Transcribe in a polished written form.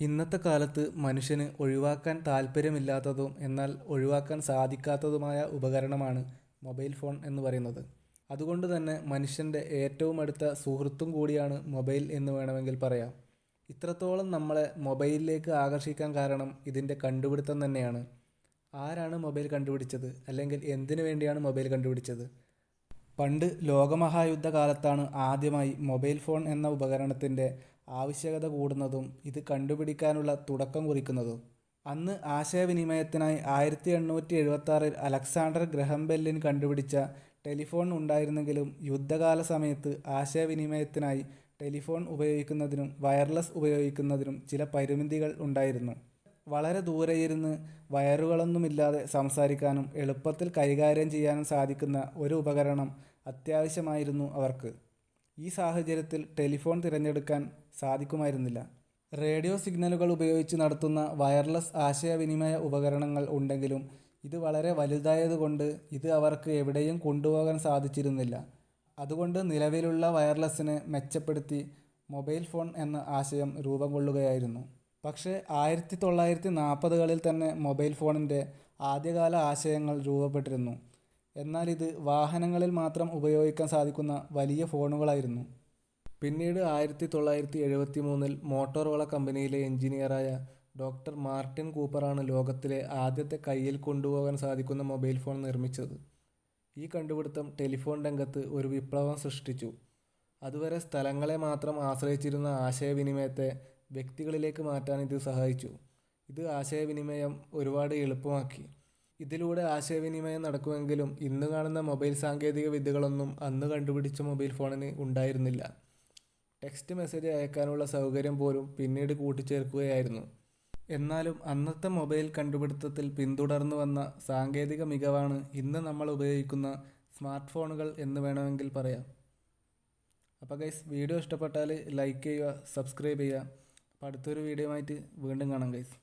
ഇന്നത്തെ കാലത്ത് മനുഷ്യന് ഒഴിവാക്കാൻ താല്പര്യമില്ലാത്തതും എന്നാൽ ഒഴിവാക്കാൻ സാധിക്കാത്തതുമായ ഉപകരണമാണ് മൊബൈൽ ഫോൺ എന്ന് പറയുന്നത്. അതുകൊണ്ട് തന്നെ മനുഷ്യൻ്റെ ഏറ്റവും അടുത്ത സുഹൃത്തും കൂടിയാണ് മൊബൈൽ എന്ന് വേണമെങ്കിൽ പറയാം. ഇത്രത്തോളം നമ്മളെ മൊബൈലിലേക്ക് ആകർഷിക്കാൻ കാരണം ഇതിൻ്റെ കണ്ടുപിടുത്തം തന്നെയാണ്. ആരാണ് മൊബൈൽ കണ്ടുപിടിച്ചത്, അല്ലെങ്കിൽ എന്തിനു വേണ്ടിയാണ് മൊബൈൽ കണ്ടുപിടിച്ചത്? പണ്ട് ലോകമഹായുദ്ധ കാലത്താണ് ആദ്യമായി മൊബൈൽ ഫോൺ എന്ന ഉപകരണത്തിൻ്റെ ആവശ്യകത കൂടുന്നതും ഇത് കണ്ടുപിടിക്കാനുള്ള തുടക്കം കുറിക്കുന്നതും. അന്ന് ആശയവിനിമയത്തിനായി 1876 അലക്സാണ്ടർ ഗ്രഹാം ബെല്ലിൻ കണ്ടുപിടിച്ച ടെലിഫോൺ ഉണ്ടായിരുന്നെങ്കിലും യുദ്ധകാല സമയത്ത് ആശയവിനിമയത്തിനായി ടെലിഫോൺ ഉപയോഗിക്കുന്നതിനും വയർലെസ് ഉപയോഗിക്കുന്നതിനും ചില പരിമിതികൾ ഉണ്ടായിരുന്നു. വളരെ ദൂരെയിരുന്ന് വയറുകളൊന്നുമില്ലാതെ സംസാരിക്കാനും എളുപ്പത്തിൽ കൈകാര്യം ചെയ്യാനും സാധിക്കുന്ന ഒരു ഉപകരണം അത്യാവശ്യമായിരുന്നു അവർക്ക്. ഈ സാഹചര്യത്തിൽ ടെലിഫോൺ തിരഞ്ഞെടുക്കാൻ സാധിക്കുമായിരുന്നില്ല. റേഡിയോ സിഗ്നലുകൾ ഉപയോഗിച്ച് നടത്തുന്ന വയർലെസ് ആശയവിനിമയ ഉപകരണങ്ങൾ ഉണ്ടെങ്കിലും ഇത് വളരെ വലുതായതുകൊണ്ട് ഇത് അവർക്ക് എവിടെയും കൊണ്ടുപോകാൻ സാധിച്ചിരുന്നില്ല. അതുകൊണ്ട് നിലവിലുള്ള വയർലെസ്സിനെ മെച്ചപ്പെടുത്തി മൊബൈൽ ഫോൺ എന്ന ആശയം രൂപം കൊള്ളുകയായിരുന്നു. പക്ഷേ 1940കളിൽ തന്നെ മൊബൈൽ ഫോണിൻ്റെ ആദ്യകാല ആശയങ്ങൾ രൂപപ്പെട്ടിരുന്നു. എന്നാൽ ഇത് വാഹനങ്ങളിൽ മാത്രം ഉപയോഗിക്കാൻ സാധിക്കുന്ന വലിയ ഫോണുകളായിരുന്നു. പിന്നീട് 1973 മോട്ടോറോള കമ്പനിയിലെ എഞ്ചിനീയറായ ഡോക്ടർ മാർട്ടിൻ കൂപ്പറാണ് ലോകത്തിലെ ആദ്യത്തെ കയ്യിൽ കൊണ്ടുപോകാൻ സാധിക്കുന്ന മൊബൈൽ ഫോൺ നിർമ്മിച്ചത്. ഈ കണ്ടുപിടുത്തം ടെലിഫോൺ രംഗത്ത് ഒരു വിപ്ലവം സൃഷ്ടിച്ചു. അതുവരെ സ്ഥലങ്ങളെ മാത്രം ആശ്രയിച്ചിരുന്ന ആശയവിനിമയത്തെ വ്യക്തികളിലേക്ക് മാറ്റാൻ ഇത് സഹായിച്ചു. ഇത് ആശയവിനിമയം ഒരുപാട് എളുപ്പമാക്കി. ഇതിലൂടെ ആശയവിനിമയം നടക്കുമെങ്കിലും ഇന്ന് കാണുന്ന മൊബൈൽ സാങ്കേതിക വിദ്യകളൊന്നും അന്ന് കണ്ടുപിടിച്ച മൊബൈൽ ഫോണിന് ഉണ്ടായിരുന്നില്ല. ടെക്സ്റ്റ് മെസ്സേജ് അയക്കാനുള്ള സൗകര്യം പോലും പിന്നീട് കൂട്ടിച്ചേർക്കുകയായിരുന്നു. എന്നാലും അന്നത്തെ മൊബൈൽ കണ്ടുപിടുത്തത്തിൽ പിന്തുടർന്നു വന്ന സാങ്കേതിക മികവാണ് ഇന്ന് നമ്മൾ ഉപയോഗിക്കുന്ന സ്മാർട്ട് ഫോണുകൾ എന്ന് വേണമെങ്കിൽ പറയാം. അപ്പോൾ ഗൈസ്, വീഡിയോ ഇഷ്ടപ്പെട്ടാൽ ലൈക്ക് ചെയ്യുക, സബ്സ്ക്രൈബ് ചെയ്യുക. അപ്പോൾ അടുത്തൊരു വീഡിയോ ആയിട്ട് വീണ്ടും കാണാം ഗൈസ്.